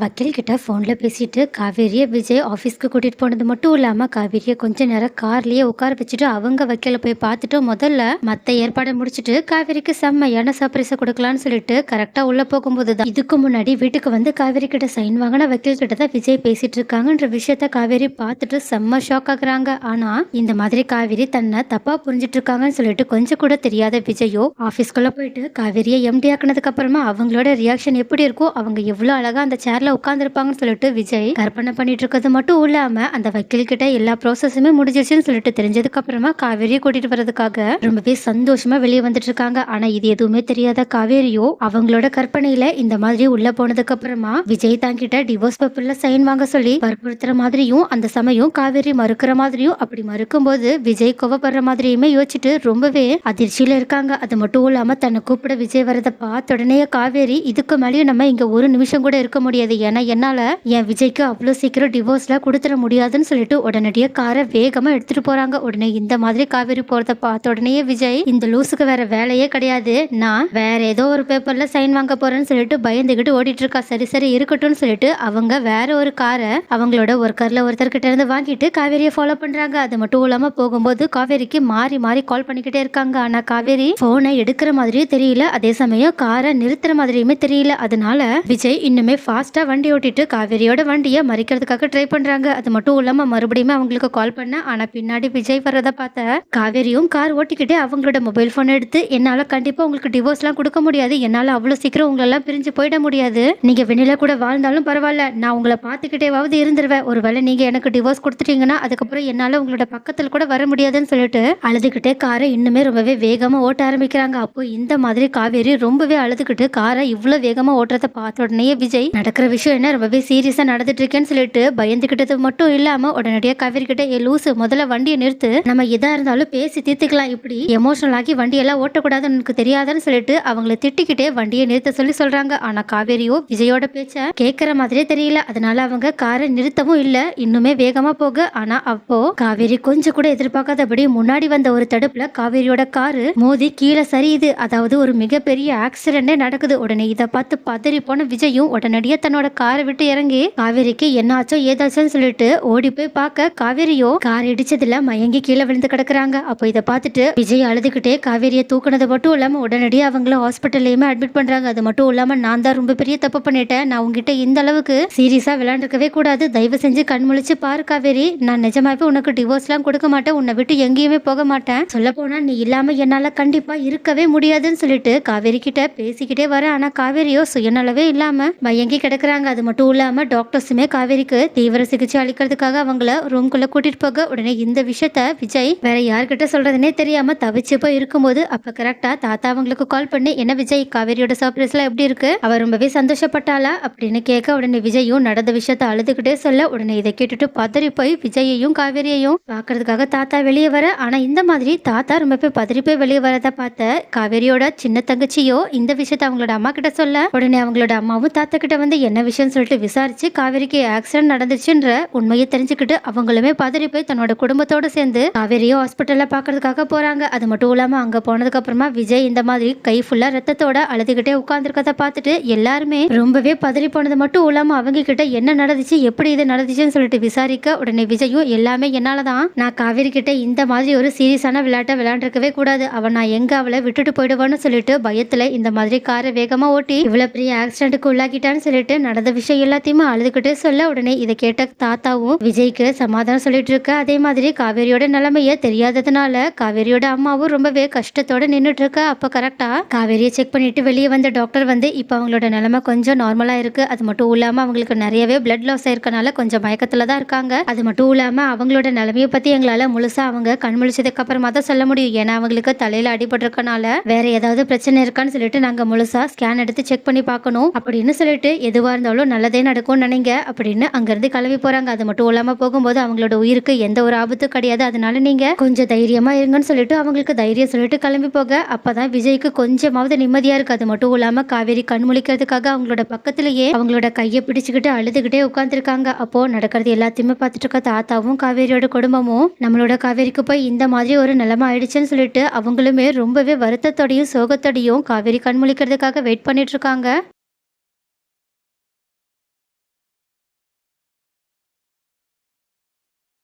வக்கீல் கிட்ட ஃபோன்ல பேசிட்டு காவேரிய விஜய் ஆஃபீஸ்க்கு கூட்டிட்டு போனது மட்டும் இல்லாம காவேரிய கொஞ்ச நேரம் கார்லயே உட்கார வச்சுட்டு அவங்க வக்கீல போய் பார்த்துட்டு முதல்ல மத்த ஏற்பாடை முடிச்சுட்டு காவேரிக்கு செம்மையான சர்ப்ரைஸை கொடுக்கலான்னு சொல்லிட்டு கரெக்டா உள்ள போகும்போது தான் இதுக்கு முன்னாடி வீட்டுக்கு வந்து காவேரி கிட்ட சைன் வாங்கின வக்கீல் கிட்ட தான் விஜய் பேசிட்டு இருக்காங்கன்ற விஷயத்த காவேரி பார்த்துட்டு செம்ம ஷாக் ஆகுறாங்க. ஆனா இந்த மாதிரி காவேரி தன்னை தப்பா புரிஞ்சிட்டு இருக்காங்கன்னு சொல்லிட்டு கொஞ்சம் கூட தெரியாத விஜயோ ஆஃபீஸ்க்குள்ள போயிட்டு காவேரியை எம்டி ஆக்குனதுக்கு அப்புறமா அவங்களோட ரியாக்ஷன் எப்படி இருக்கோ, அவங்க எவ்வளவு அழகா அந்த சேர்ல உட்கார்ந்துருப்பாங்கன்னு சொல்லிட்டு விஜய் கற்பனை பண்ணிட்டு இருக்கிறது மட்டும் இல்லாம அந்த வக்கீல் கிட்ட எல்லா ப்ராசஸுமே முடிஞ்சிருச்சுன்னு சொல்லிட்டு தெரிஞ்சதுக்கு அப்புறமா காவேரியை கூட்டிட்டு வர்றதுக்காக ரொம்பவே சந்தோஷமா வெளியே வந்துட்டு இருக்காங்க. ஆனா இது எதுவுமே தெரியாத காவேரியோ அவங்களோட கற்பனையில இந்த மாதிரி உள்ள போனதுக்கு அப்புறமா விஜய் தாங்கிட்ட டிவோர்ஸ் பேப்பர்ல சைன் வாங்க சொல்லி வற்புறுத்துற மாதிரியும் அந்த சமயம் காவேரி மறுக்கிற மாதிரியும் அப்படி மறுக்கும் போது விஜய் கோவப்படுற மாதிரியுமே யோசிச்சுட்டு ரொம்பவே அதிர்ச்சியில இருக்காங்க. அது மட்டும் இல்லாம தன்னை கூப்பிட விஜய் வரதை பார்த்த உடனே காவேரி இதுக்கு மேலேயும் நம்ம இங்க ஒரு நிமிஷம் கூட இருக்க முடியாது, ஏன்னா என்னால என் விஜய்க்கு அவ்வளவு சீக்கிரம் டிவோர்ஸ்ல கொடுத்துட முடியாதுன்னு சொல்லிட்டு உடனடியே காரை வேகமா எடுத்துட்டு போறாங்க. உடனே இந்த மாதிரி காவேரி போறத பார்த்த உடனே விஜய் இந்த லூசுக்கு வேற வேலையே கிடையாது, நான் வேற ஏதோ ஒரு பேப்பர்ல சைன் வாங்க போறேன்னு சொல்லிட்டு பயந்துகிட்டு ஓடிட்டு இருக்கா. சரி சரி இருக்கட்டும்னு சொல்லிட்டு அவங்க வேற ஒரு காரை அவங்களோட ஒர்க்கர்ல ஒருத்தர் கிட்ட இருந்து வாங்கிட்டு காவேரியை ஃபாலோ பண்றாங்க. அது மட்டும் இல்லாம போகும்போது காவேரிக்கு மாறி மாறி கால் பண்ணிக்கிட்டே இருக்காங்க. ஆனா காவேரி போனை எடுக்கிற மாதிரியும் தெரியல, அதே சமயம் காரை நிறுத்துற மாதிரியுமே தெரியல. அதனால விஜய் இன்னுமே ஃபாஸ்டா வண்டி ஓட்டிட்டு காவேரியோட வண்டியை மறிக்கிறதுக்காக ட்ரை பண்றாங்க. அது மட்டும் இல்லாம மறுபடியும் அவங்களுக்கு கால் பண்ண, ஆனா பின்னாடி விஜய் வர்றத பார்த்த காவேரியும் கார் ஓட்டிக்கிட்டே அவங்களோட மொபைல் போன் எடுத்து என்னால கண்டிப்பா உங்களுக்கு டிவோர்ஸ் எல்லாம் கொடுக்க முடியாது, என்னால அவ்வளவு சீக்கிரம் உங்களெல்லாம் பிரிஞ்சு போயிட முடியாது, நீங்க வெளியில கூட வாழ்ந்தாலும் பரவாயில்ல, நான் உங்களை பார்த்துக்கிட்டேவாவது இருந்துருவேன், ஒருவேளை நீங்க எனக்கு டிவோர்ஸ் கொடுத்துட்டீங்கன்னா அதுக்கப்புறம் என்னால உங்களோட பக்கத்துல கூட வர முடியாதுன்னு சொல்லிட்டு அழுதுகிட்டே காரை இன்னுமே ரொம்பவே வேகமா ஓட்ட ஆரம்பிக்கிறாங்க. அப்போ இந்த மாதிரி காவேரி ரொம்பவே அழுதுகிட்டு காரை இவ்வளவு வேகமா ஓட்டுறத பார்த்த உடனே விஜய் நடக்கிற விஷயம் என்ன ரொம்பவே சீரியஸா நடந்துட்டு இருக்கேன்னு சொல்லிட்டு பயந்துகிட்டது மட்டும் இல்லாம உடனடியா காவேரி கிட்ட ஏ லூசு முதல்ல வண்டியை நிறுத்து, நம்ம எதா இருந்தாலும் பேசி தீர்த்துக்கலாம், இப்படி எமோஷனல் ஆகி வண்டியெல்லாம் ஓட்டக்கூடாதுன்னு எனக்கு தெரியாதுன்னு சொல்லிட்டு அவங்களை திட்டிக்கிட்டே வண்டியை நிறுத்த சொல்லி சொல்றாங்க. ஆனா காவேரியோ விஜயோட பேச்ச கேட்கற மாதிரியே தெரியல, அதனால அவங்க காரை நிறுத்தவும் இல்ல, இன்னுமே வேகமா போக. ஆனா அப்போ காவேரி கொஞ்சம் கூட எதிர்பார்க்காதபடி முன்னாடி வந்த ஒரு தடுப்புல காவேரியோட காரு மோதி கீழே சரியுது, அதாவது ஒரு மிகப்பெரிய ஆக்சிடென்டே நடக்குது. உடனே இதை பார்த்து பதறி போன விஜயும் உடனடியா தன்னோட காரை விட்டு இறங்கி காவேரிக்கு என்னாச்சோ ஏதாச்சும் சொல்லிட்டு ஓடி போய் பார்க்க காவேரியோ கார் இடிச்சதுல மயங்கி கீழே விழுந்து கிடக்குறாங்க. அப்போ இதை பார்த்துட்டு விஜய் அழுதுகிட்டே காவேரியை தூக்குனது மட்டும் இல்லாம உடனடியே அவங்கள ஹாஸ்பிட்டல்லையுமே அட்மிட் பண்றாங்க. அது மட்டும் இல்லாம நான் தான் ரொம்ப பெரிய தப்பு பண்ணிட்டேன், நான் உங்ககிட்ட இந்த அளவுக்கு சீரியஸா விளையாண்டுருக்கவே கூடாது, தயவு செஞ்சு கண் முழிச்சு பாரு காவேரி, நான் நிஜமாவே உனக்கு டிவோர்ஸ் எல்லாம் கொடுக்க மாட்டேன், உன்னை விட்டு எங்கேயுமே போக மாட்டேன், சொல்ல போனா நீ இல்லாம என்னால கண்டிப்பா இருக்கவே முடியாதுன்னு சொல்லிட்டு காவேரி கிட்ட பேசிக்கிட்டே வர. ஆனா காவேரியோ சுயநலவே இல்லாம மயங்கி கிடக்குறாங்க. அது மட்டும் இல்லாம டாக்டர்ஸுமே காவேரிக்கு தீவிர சிகிச்சை அளிக்கிறதுக்காக அவங்கள ரூம்குள்ள கூட்டிட்டு போக உடனே இந்த விஷயத்த விஜய் வேற யார்கிட்ட சொல்றதுனே தெரியாம தவிச்சு போய் இருக்கும்போது அப்ப கரெக்டா தாத்தா அவங்களுக்கு கால் பண்ணி, என்ன விஜய் காவேரியோட சர்ப்ரைஸ்லாம் எப்படி இருக்கு, அவ ரொம்பவே சந்தோஷப்பட்டாளா அப்படின்னு கேட்க உடனே விஜயும் நடந்த விஷயத்த அழுதுகிட்டே சொல்ல உடனே இதை கேட்டுட்டு பதறி போய் விஜயையும் காவேரியையும் பாக்குறதுக்காக தாத்தா வெளியே வர. ஆனா இந்த மாதிரி தாத்தா ரொம்பவே பதறி போய் வெளியே வரத பார்த்த காவேரியோட சின்ன தங்கச்சியோ இந்த விஷயத்த அவங்களோட அம்மா கிட்ட சொல்ல உடனே அவங்களோட அம்மாவும் தாத்தா கிட்ட வந்து என்ன விஷயம் சொல்லிட்டு விசாரிச்சு காவேரிக்கு ஆக்சிடென்ட் நடந்துச்சுன்ற உண்மையை தெரிஞ்சுக்கிட்டு அவங்களுமே பதறி போய் தன்னோட குடும்பத்தோட சேர்ந்து காவேரியோ ஹாஸ்பிட்டல்ல பாக்குறதுக்காக போறாங்க. அது மட்டும் இல்லாம அங்க போனதுக்கு அப்புறமா விஜய் இந்த மாதிரி கை ஃபுல்லா ரத்தத்தோட அழுதுகிட்டே உட்கார்ந்துருக்கத பார்த்துட்டு எல்லாருமே ரொம்பவே பதறி போனது மட்டும் இல்லாம அவங்க கிட்ட என்ன நடந்துச்சு எப்படி இது நடந்துச்சுன்னு சொல்லிட்டு விசாரிக்க உடனே விஜயும் எல்லாமே என்னாலதான், நான் காவேரி கிட்ட இந்த மாதிரி ஒரு சீரியஸான விளையாட்டை விளையாண்டுருக்கவே கூடாது, அவன் நான் எங்க அவளை விட்டுட்டு போயிடுவான்னு சொல்லிட்டு பயத்துல இந்த மாதிரி காரை வேகமா ஓட்டி இவ்வளவு பெரிய ஆக்சிடென்ட்டுக்கு உள்ளாக்கிட்டான்னு சொல்லிட்டு நடந்த விஷயம் எல்லாத்தையுமே அழுதுகிட்டே சொல்ல உடனே இதை கேட்ட தாத்தாவும் விஜய்க்கு சமாதானம் சொல்லிட்டு இருக்க. அதே மாதிரி காவேரியோட நிலைமைய தெரியாததுனால காவேரியோட அம்மாவும் ரொம்பவே கஷ்டத்தோட நின்றுட்டு இருக்க. அப்ப கரெக்டா காவேரியை செக் பண்ணிட்டு வெளியே வந்த டாக்டர் வந்து இப்ப அவங்களோட நிலைமை கொஞ்சம் நார்மலா இருக்கு, அது மட்டும் இல்லாம அவங்களுக்கு நிறையவே பிளட் லாஸ் ஆயிருக்கனால கொஞ்சம் மயக்கத்துல தான் இருக்காங்க, அது மட்டும் இல்லாம அவங்களோட நிலைமையை பத்தி எங்களால முழுசா அவங்க கண் முழிச்சதுக்கு அப்புறமா தான் சொல்ல முடியும், ஏன்னா அவங்களுக்கு தலையில அடிபட்டிருக்கனால வேற ஏதாவது பிரச்சனை இருக்கான்னு சொல்லிட்டு நாங்க முழுசா ஸ்கேன் எடுத்து செக் பண்ணி பார்க்கணும் அப்படின்னு சொல்லிட்டு எதுவா இருந்தாலும் நல்லதே நடக்கும்னு நினைங்க அப்படின்னு அங்கிருந்து கிளம்பி போறாங்க. அது மட்டும் இல்லாம போகும்போது அவங்களோட உயிருக்கு எந்த ஒரு ஆபத்தும் கிடையாது, அதனால நீங்க கொஞ்சம் தைரியமா இருங்கன்னு சொல்லிட்டு அவங்களுக்கு தைரியம் சொல்லிட்டு கிளம்பி போக அப்பதான் விஜய்க்கு கொஞ்சமாவது நிம்மதியா இருக்கு. அது மட்டும் இல்லாம காவேரி கண் முழிக்கிறதுக்காக அவங்களோட பக்கத்திலேயே அவங்களோட கையை பிடிச்சுக்கிட்டு அழுதுகிட்டே உட்கார்ந்துருக்காங்க. அப்போ நடக்கிறது எல்லாத்தையுமே பார்த்துட்டு இருக்க தாத்தாவும் காவேரியோட குடும்பமும் நம்மளோட காவேரிக்கு போய் இந்த மாதிரி ஒரு நிலைமை ஆயிடுச்சுன்னு சொல்லிட்டு அவங்களுமே ரொம்பவே வருத்தத்தோடையும் சோகத்தோடையும் காவேரி கண் முழிக்கிறதுக்காக வெயிட் பண்ணிட்டு இருக்காங்க.